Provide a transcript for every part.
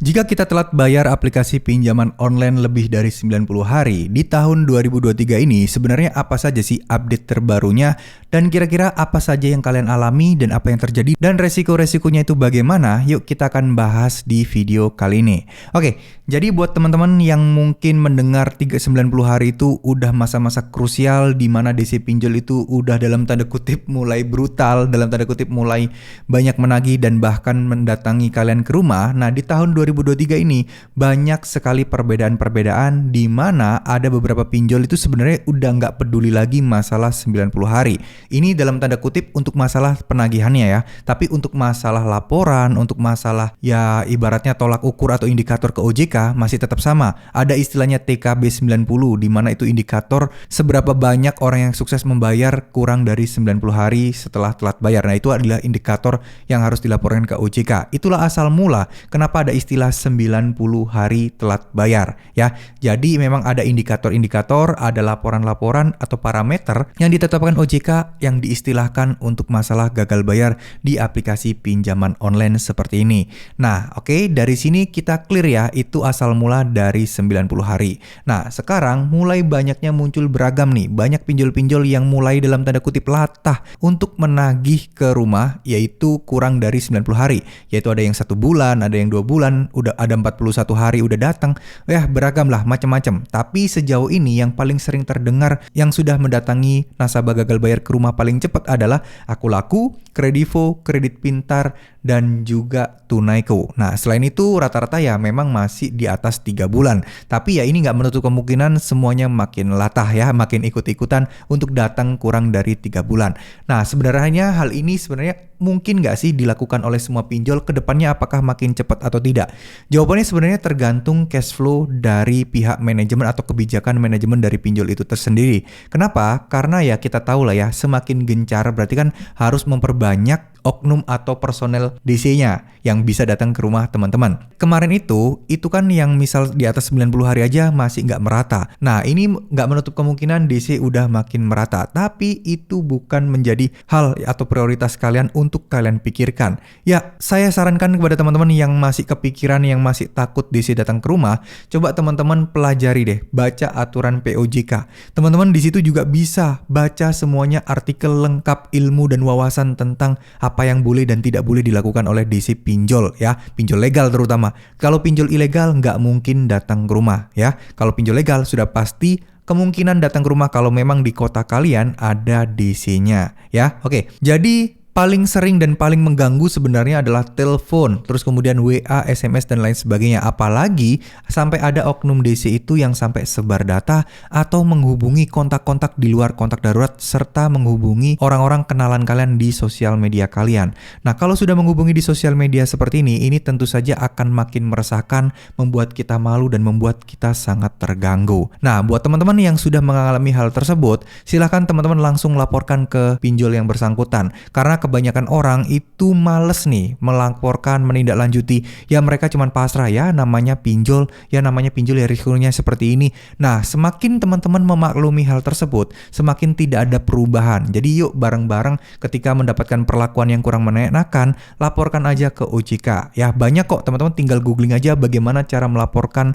Jika kita telat bayar aplikasi pinjaman online lebih dari 90 hari di tahun 2023 ini, sebenarnya apa saja sih update terbarunya dan kira-kira apa saja yang kalian alami dan apa yang terjadi dan resiko-resikonya itu bagaimana? Yuk kita akan bahas di video kali ini. Oke, jadi buat teman-teman yang mungkin mendengar 390 hari itu udah masa-masa krusial di mana DC pinjol itu udah dalam tanda kutip mulai brutal, dalam tanda kutip mulai banyak menagih dan bahkan mendatangi kalian ke rumah. Nah, di tahun 2023 ini banyak sekali perbedaan-perbedaan di mana ada beberapa pinjol itu sebenarnya udah nggak peduli lagi masalah 90 hari. Ini dalam tanda kutip untuk masalah penagihannya ya, tapi untuk masalah laporan, untuk masalah ya ibaratnya tolak ukur atau indikator ke OJK masih tetap sama. Ada istilahnya TKB 90 di mana itu indikator seberapa banyak orang yang sukses membayar kurang dari 90 hari setelah telat bayar. Nah, itu adalah indikator yang harus dilaporkan ke OJK. Itulah asal mula kenapa ada istilah 90 hari telat bayar ya. Jadi memang ada indikator-indikator, ada laporan-laporan atau parameter yang ditetapkan OJK yang diistilahkan untuk masalah gagal bayar di aplikasi pinjaman online seperti ini. Nah, oke, dari sini kita clear ya, itu asal mula dari 90 hari. Nah, sekarang mulai banyaknya muncul beragam nih, banyak pinjol-pinjol yang mulai dalam tanda kutip latah untuk menagih ke rumah yaitu kurang dari 90 hari. Yaitu ada yang 1 bulan, ada yang 2 bulan, udah ada 41 hari udah datang. Ya, beragam lah, macam-macam. Tapi sejauh ini yang paling sering terdengar yang sudah mendatangi nasabah gagal bayar ke rumah paling cepat adalah Akulaku, Kredivo, Kredit Pintar, dan juga Tunaico. Nah, selain itu rata-rata ya memang masih di atas 3 bulan. Tapi ya ini nggak menutup kemungkinan semuanya makin latah ya, makin ikut-ikutan untuk datang kurang dari 3 bulan. Nah, sebenarnya hal ini sebenarnya mungkin nggak sih dilakukan oleh semua pinjol ke depannya, apakah makin cepat atau tidak? Jawabannya sebenarnya tergantung cash flow dari pihak manajemen atau kebijakan manajemen dari pinjol itu tersendiri. Kenapa? Karena ya kita tahu lah ya, semakin gencar berarti kan harus memperbanyak oknum atau personel DC-nya yang bisa datang ke rumah teman-teman. Kemarin itu kan yang misal di atas 90 hari aja masih nggak merata. Nah, ini nggak menutup kemungkinan DC udah makin merata. Tapi itu bukan menjadi hal atau prioritas kalian untuk kalian pikirkan. Ya, saya sarankan kepada teman-teman yang masih kepikiran, yang masih takut DC datang ke rumah, coba teman-teman pelajari deh, baca aturan POJK. Teman-teman di situ juga bisa baca semuanya artikel lengkap ilmu dan wawasan tentang apa yang boleh dan tidak boleh dilakukan oleh DC pinjol ya, pinjol legal terutama. Kalau pinjol ilegal nggak mungkin datang ke rumah ya. Kalau pinjol legal sudah pasti kemungkinan datang ke rumah kalau memang di kota kalian ada DC-nya ya. Oke, jadi paling sering dan paling mengganggu sebenarnya adalah telepon, terus kemudian WA, SMS, dan lain sebagainya. Apalagi sampai ada oknum DC itu yang sampai sebar data atau menghubungi kontak-kontak di luar kontak darurat serta menghubungi orang-orang kenalan kalian di sosial media kalian. Nah, kalau sudah menghubungi di sosial media seperti ini tentu saja akan makin meresahkan, membuat kita malu dan membuat kita sangat terganggu. Nah, buat teman-teman yang sudah mengalami hal tersebut, silahkan teman-teman langsung laporkan ke pinjol yang bersangkutan. Karena kebanyakan orang itu males nih melaporkan, menindaklanjuti. Ya mereka cuma pasrah ya, namanya pinjol ya risikonya seperti ini. Nah, semakin teman-teman memaklumi hal tersebut, semakin tidak ada perubahan. Jadi yuk bareng-bareng ketika mendapatkan perlakuan yang kurang mengenakan, laporkan aja ke OJK. Ya banyak kok teman-teman, tinggal googling aja bagaimana cara melaporkan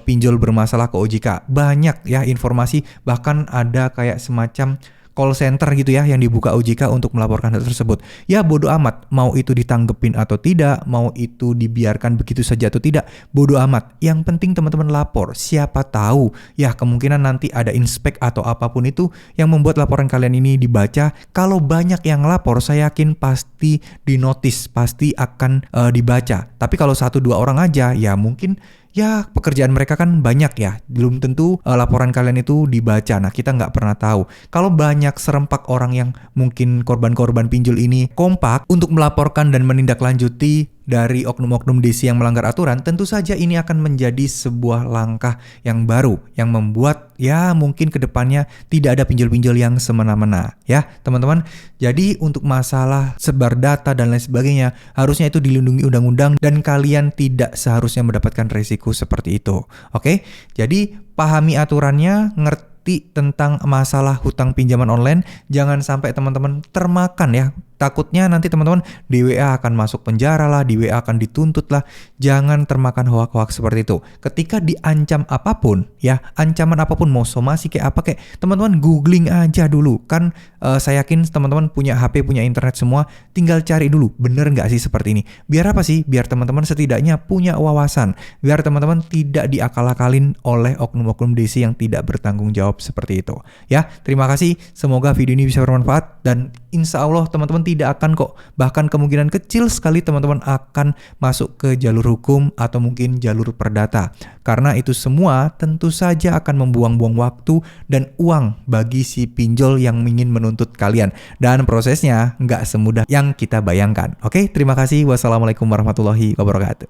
pinjol bermasalah ke OJK. Banyak ya informasi, bahkan ada kayak semacam call center gitu ya yang dibuka OJK untuk melaporkan hal tersebut. Ya bodo amat, mau itu ditanggepin atau tidak, mau itu dibiarkan begitu saja atau tidak, bodo amat. Yang penting teman-teman lapor. Siapa tahu ya kemungkinan nanti ada inspek atau apapun itu yang membuat laporan kalian ini dibaca. Kalau banyak yang lapor, saya yakin pasti dinotis, pasti akan dibaca. Tapi kalau 1-2 orang aja ya mungkin ya pekerjaan mereka kan banyak ya, belum tentu laporan kalian itu dibaca. Nah, kita nggak pernah tahu. Kalau banyak serempak orang yang mungkin korban-korban pinjol ini kompak untuk melaporkan dan menindaklanjuti dari oknum-oknum DC yang melanggar aturan, tentu saja ini akan menjadi sebuah langkah yang baru yang membuat ya mungkin kedepannya tidak ada pinjol-pinjol yang semena-mena ya teman-teman. Jadi untuk masalah sebar data dan lain sebagainya harusnya itu dilindungi undang-undang dan kalian tidak seharusnya mendapatkan resiko seperti itu. Oke, jadi pahami aturannya, ngerti tentang masalah hutang pinjaman online, jangan sampai teman-teman termakan ya Takutnya nanti teman-teman di WA akan masuk penjara lah, di WA akan dituntut lah. Jangan termakan hoak-hoak seperti itu. Ketika diancam apapun, ya, ancaman apapun, mau somasi kayak apa kayak, teman-teman googling aja dulu. Kan saya yakin teman-teman punya HP, punya internet semua, tinggal cari dulu, bener nggak sih seperti ini. Biar apa sih? Biar teman-teman setidaknya punya wawasan. Biar teman-teman tidak diakal-akalin oleh oknum-oknum DC yang tidak bertanggung jawab seperti itu. Ya, terima kasih. Semoga video ini bisa bermanfaat dan insya Allah teman-teman tidak akan kok, bahkan kemungkinan kecil sekali teman-teman akan masuk ke jalur hukum atau mungkin jalur perdata. Karena itu semua tentu saja akan membuang-buang waktu dan uang bagi si pinjol yang ingin menuntut kalian. Dan prosesnya nggak semudah yang kita bayangkan. Oke, terima kasih. Wassalamualaikum warahmatullahi wabarakatuh.